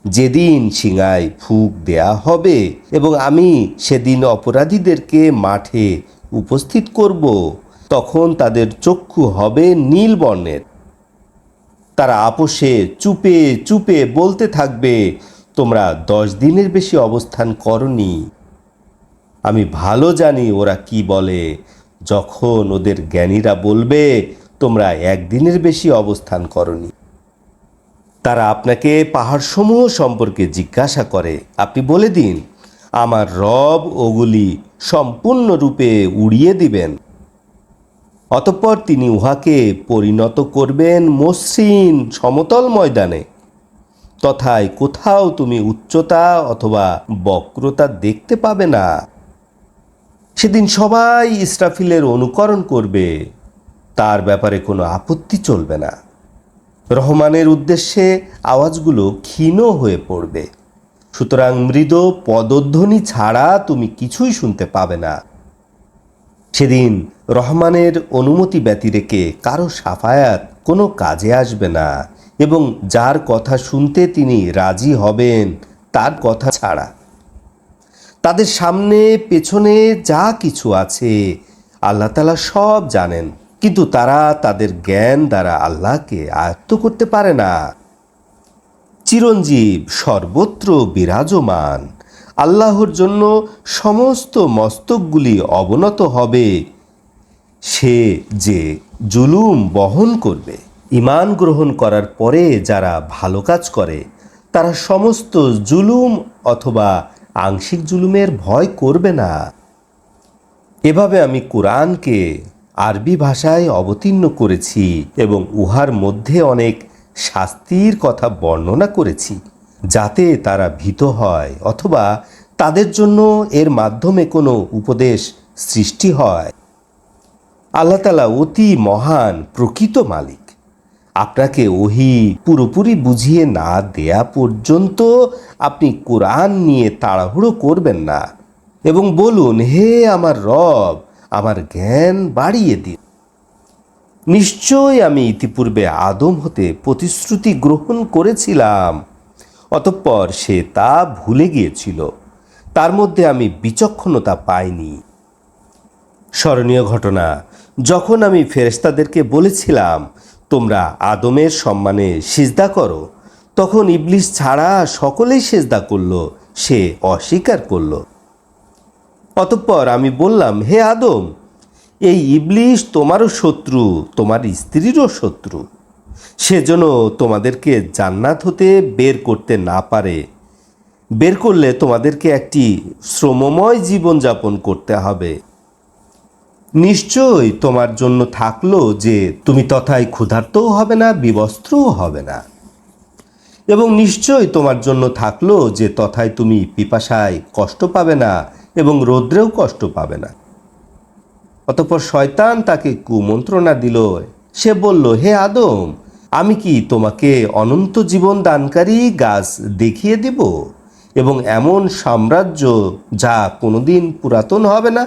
যেদিন সিঙায় ফুঁক দেয়া হবে এবং আমি সেদিন অপরাধীদেরকে মাঠে উপস্থিত করব, তখন তাদের চক্ষু হবে নীল বর্ণের। তারা আপোষে চুপে চুপে বলতে থাকবে, তোমরা 10 দিনের বেশি অবস্থান করনি। আমি ভালো জানি ওরা কি বলে। যখন ওদের জ্ঞানীরা বলবে, তোমরা 1 দিনের বেশি অবস্থান করনি। তারা আপনাকে পাহাড়সমূহ সম্পর্কে জিজ্ঞাসা করে, আপনি বলে দিন, আমার রব ওগুলি সম্পূর্ণরূপে উড়িয়ে দিবেন। অতঃপর তিনি উহাকে পরিণত করবেন মসৃণ সমতল ময়দানে। তথায় কোথাও তুমি উচ্চতা অথবা বক্রতা দেখতে পাবে না। সেদিন সবাই ইসরাফিলের অনুকরণ করবে, তার ব্যাপারে কোনো আপত্তি চলবে না। রহমানের উদ্দেশ্যে আওয়াজগুলো ক্ষীণ হয়ে পড়বে, সুতরাং মৃদু পদধ্বনি ছাড়া তুমি কিছুই শুনতে পাবে না। সেদিন রহমানের অনুমতি ব্যতিরেকে কারো সাফায়াত কোনো কাজে আসবে না, এবং যার কথা শুনতে তিনি রাজি হবেন তার কথা ছাড়া। তাদের সামনে পেছনে যা কিছু আছে আল্লাহ তাআলা সব জানেন, কিন্তু তারা তাদের জ্ঞান দ্বারা আল্লাহকে আয়ত্ত করতে পারে না। চিরঞ্জীব সর্বত্র বিরাজমান, আল্লাহর জন্য সমস্ত মস্তকগুলি অবনত হবে। সে যে জুলুম বহন করবে। ঈমান গ্রহণ করার পরে যারা ভালো কাজ করে তারা সমস্ত জুলুম অথবা আংশিক জুলুমের ভয় করবে না। এভাবে আমি কোরআনকে আরবি ভাষায় অবতীর্ণ করেছি এবং উহার মধ্যে অনেক শাস্তির কথা বর্ণনা করেছি, যাতে তারা ভীত হয় অথবা তাদের জন্য এর মাধ্যমে কোনো উপদেশ সৃষ্টি হয়। আল্লাহ তাআলা অতি মহান প্রকৃত মালিক। আপনাকে ওহী পুরোপুরি বুঝিয়ে না দেয়া পর্যন্ত আপনি কোরআন নিয়ে তাড়াহুড়ো করবেন না এবং বলুন, হে আমার রব, আমার জ্ঞান বাড়িয়ে দিন। নিশ্চয় আমি ইতিপূর্বে আদম হতে প্রতিশ্রুতি গ্রহণ করেছিলাম, অতঃপর সে তা ভুলে গিয়েছিল। তার মধ্যে আমি বিচক্ষণতা পাইনি। স্মরণীয় ঘটনা, যখন আমি ফেরেশতাদেরকে বলেছিলাম তোমরা আদমের সম্মানে সিজদা করো, তখন ইবলিস ছাড়া সকলেই সিজদা করল, সে অস্বীকার করল। অতঃপর আমি বললাম, হে আদম, এই ইবলিস তোমারও শত্রু, তোমার স্ত্রীরও শত্রু। সেজন্য তোমাদেরকে জান্নাত হতে বের করতে না পারে। বের করলে তোমাদেরকে একটি শ্রমময় জীবনযাপন করতে হবে। নিশ্চয় তোমার জন্য থাকলো যে তুমি তথায় ক্ষুধার্তও হবে না, বিবস্ত্রও হবে না, এবং নিশ্চয় তোমার জন্য থাকলো যে তথায় তুমি পিপাসায় কষ্ট পাবে না এবং রৌদ্রেও কষ্ট পাবে না। অতঃপর শয়তান তাকে কুমন্ত্রণা দিল। সে বলল, হে আদম, আমি কি তোমাকে অনন্ত জীবন দানকারী গাছ দেখিয়ে দিব এবং এমন সাম্রাজ্য যা কোনোদিন পুরাতন হবে না?